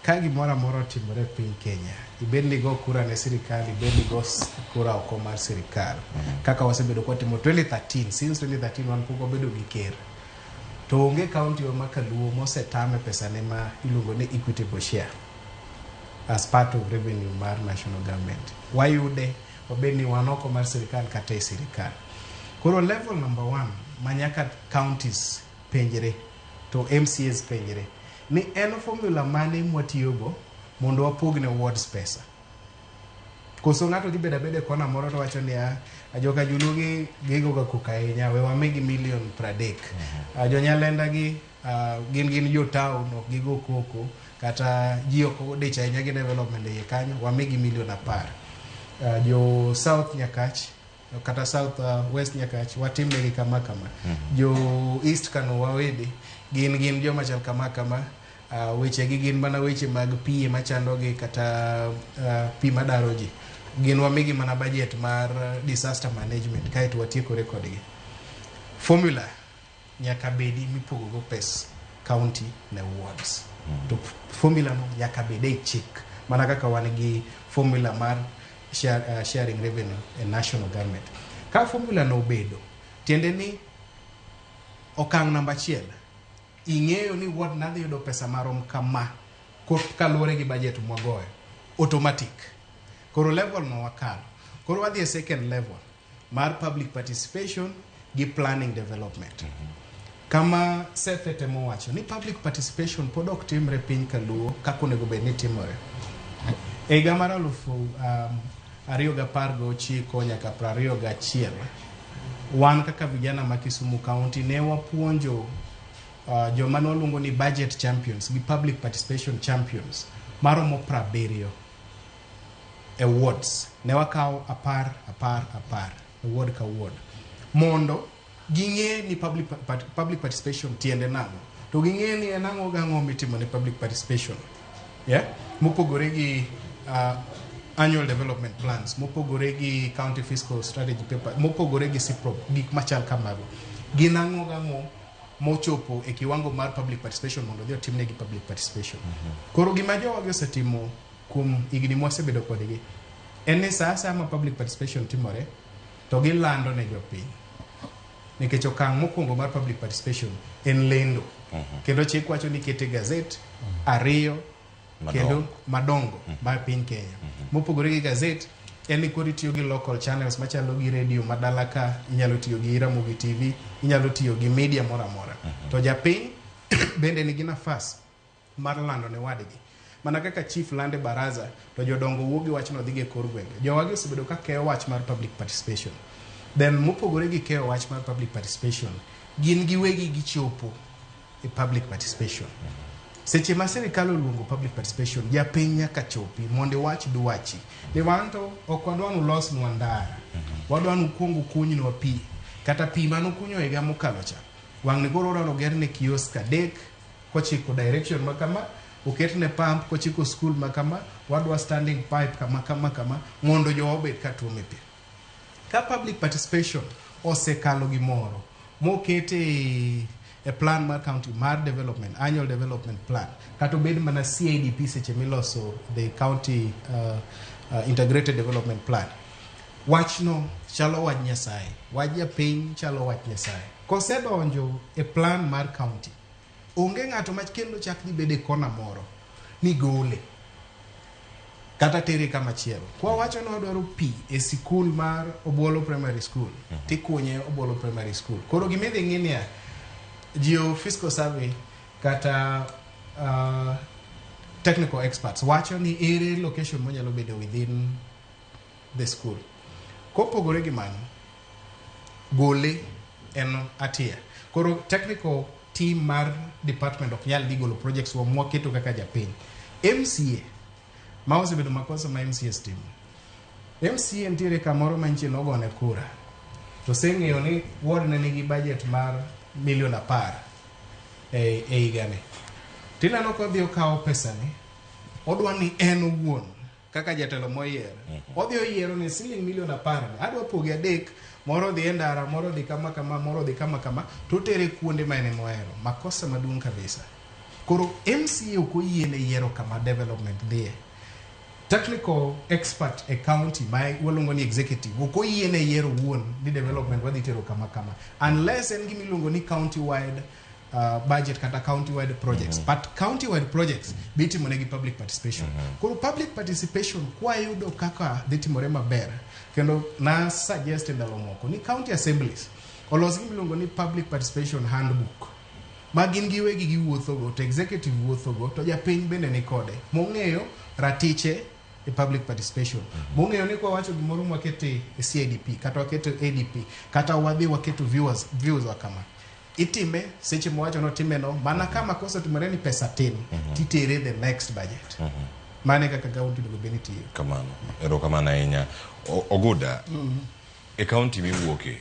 ka gimoro amora otimore piny Kenya, ibed ni go kura ne sirikal, ibed ni go kura oko mar sirikal, kaka wasebedo kwatimo 2013, since 2013 wan pok wabedo gi ker, to onge kaunti ma Kaluo mosetame pesa ne ma iluongo ni equitable share as part of revenue mar national government. Wayude obed ni wan oko mar sirikal kata e sirikal. Koro level number 1 manyaka counties penjre to MCAs penjre ni en formula mane mwatiyogo mondo wapogne wards pesa. Koso ng'ato dhi bedo abeda kona moro to wacho ni ajoka julugi gigo ga kokainya we wamegi million 30. Jonyalenda gi gin jo town ok gigo koko kata ji ok de chanya gi development e kanyo wamegi million 10. Jo south nyakach kata south west nyakach watimnegi kama jo east kano wawede gin jo machal kama weche gi gin mana weche mag pie machando gi kata pi madaro ji gin wamigi mana budget mar disaster management kai to watieko record gi formula nyaka bedi mipogo go pes county na wards to formula no nyaka bedi chick mana kaka wan gi formula mar sharing revenue in national government. Ka formula no bedo tiende ni okang namba 1 ing'eyo ni ward nadhi yudo pesa marom kama kaluwore gi budget mwagoyo automatic. Koro level no wakalo. Koro wadhi e second level mar public participation gi planning development. Kama Seth temo wacho ni public participation pod ok timre piny Kaluo kaka onego bed ni timore. E higa mar 2019 nyaka 2021 wan kaka vijana ma Kisumu County ne wapuonjo joma noluongo ni budget champions gi public participation champions maromo 70 awards. Ne wakao apar award ka award mondo ging'e ni public participation tiende nango to ging'e ni enango gango mitimo ni public participation mopogore gi annual development plans, mopogore gi county fiscal strategy paper, mopogore gi CIPRO, gik machal kamago. Ginango gango mochopo e kiwango mar public participation mondo dhi otimne gi public participation. Koro gima jowa osetimo kuom igni mosebedo kodgi en ni sasa ma public participation timore to gilando ne jopiny. Nikech okang mokwongo mar public participation en lendo. Kendo chik wacho ni kete gazet ariyo kendo madongo mar piny Kenya. Mopogore gi gazet en ni kodi tiyo gi local channels machalo gi radio madalaka, inyalo tiyo gi Ramogi TV, inyalo tiyo gi media mora. To japiny bende nigi nafas mar lando ne wadgi. Mana kaka chief lande baraza to jodongo wuogi wachno dhige kor gwenge. Jowagi osebedo ka keyo wach mar public participation. Then mopogore gi keyo wach mar public participation, gin giwegi gichopo e public participation. Seche ma sirikal oluongo public participation, japiny nyaka chopi mondo wach duwachi. Ni wanto ok wadwanu los nwa ndara. Wadwanu kuongo kunynwa pi. Kata pi mano kunyo higa mokalo cha. Wang' ni koro wadwano gerne kiosk adek kochiko direction makama, oketne pump kochiko school makama, wadwa standing pipe kama mondo jowa obed ka tuome pi. Ka public participation osekalo gimoro mokete a plan mar county mar development, annual development plan, kato bed mana CIDP seche miloso the county integrated development plan. Wachno chalo wach Nyasaye, wach japiny chalo wach Nyasaye. Kosedonjo e plan mar county, onge ng'ato mach kendo chak dhi bede kona moro ni gole kata tere kama chielo. Kwa wacho no dwaro pi e sikul mar Obuolo Primary School, tikunye Obuolo Primary School. Koro gimedhi ng'ini Geo Fiscal Survey kata technical experts wacho ni ere location monyalo bedo within the school. Kopogore gi mano, gole en atia. Koro technical team mar department ok nyal dhi golo projects wa mwaketo kaka japiny. MCA ma osebedo makosa ma MCA team. MCA ntiere kamoro manchie nogone kura. To seng'eyo ni ward ne nigi budget mar million 10 e higani. Tinano kodhi okawo pesa ni, odwa ni en owuon kaka jatelo moyier. Odhi oyiero ni siling million 10 adwa pogi adek, moro dhi endara, moro dhi kama, moro dhi kama, to tere kuonde ma en mohero. Makosa maduong' kabisa. Koro MCA uko yiene yiero kama development dhie. Technical expert e county mai walongo ni executive uko yiene yiero wuon ni development wadhi tero kama unless en gimi luongo ni county wide budget kata county wide projects but county wide projects bitimo negi public participation. Koro public participation kwa yudo kaka dhitimore maber kendo na suggest ndalo moko ni county assemblies olos gimi luongo ni public participation handbook magin giwegi giwuothogo to executive wuothogo to japiny bende ni kode mong'eyo ratiche e public participation mong'eyo ni kwa wacho gimoro mwakete e CIDP kata waketo ADP kata wadhi waketo views wa kama itime seche mwacho no timeno mana kama kosa tumere ni pesa tin titere the next budget mane kaka county do benefit kamano ero kamana inya Oguda e county miwuoke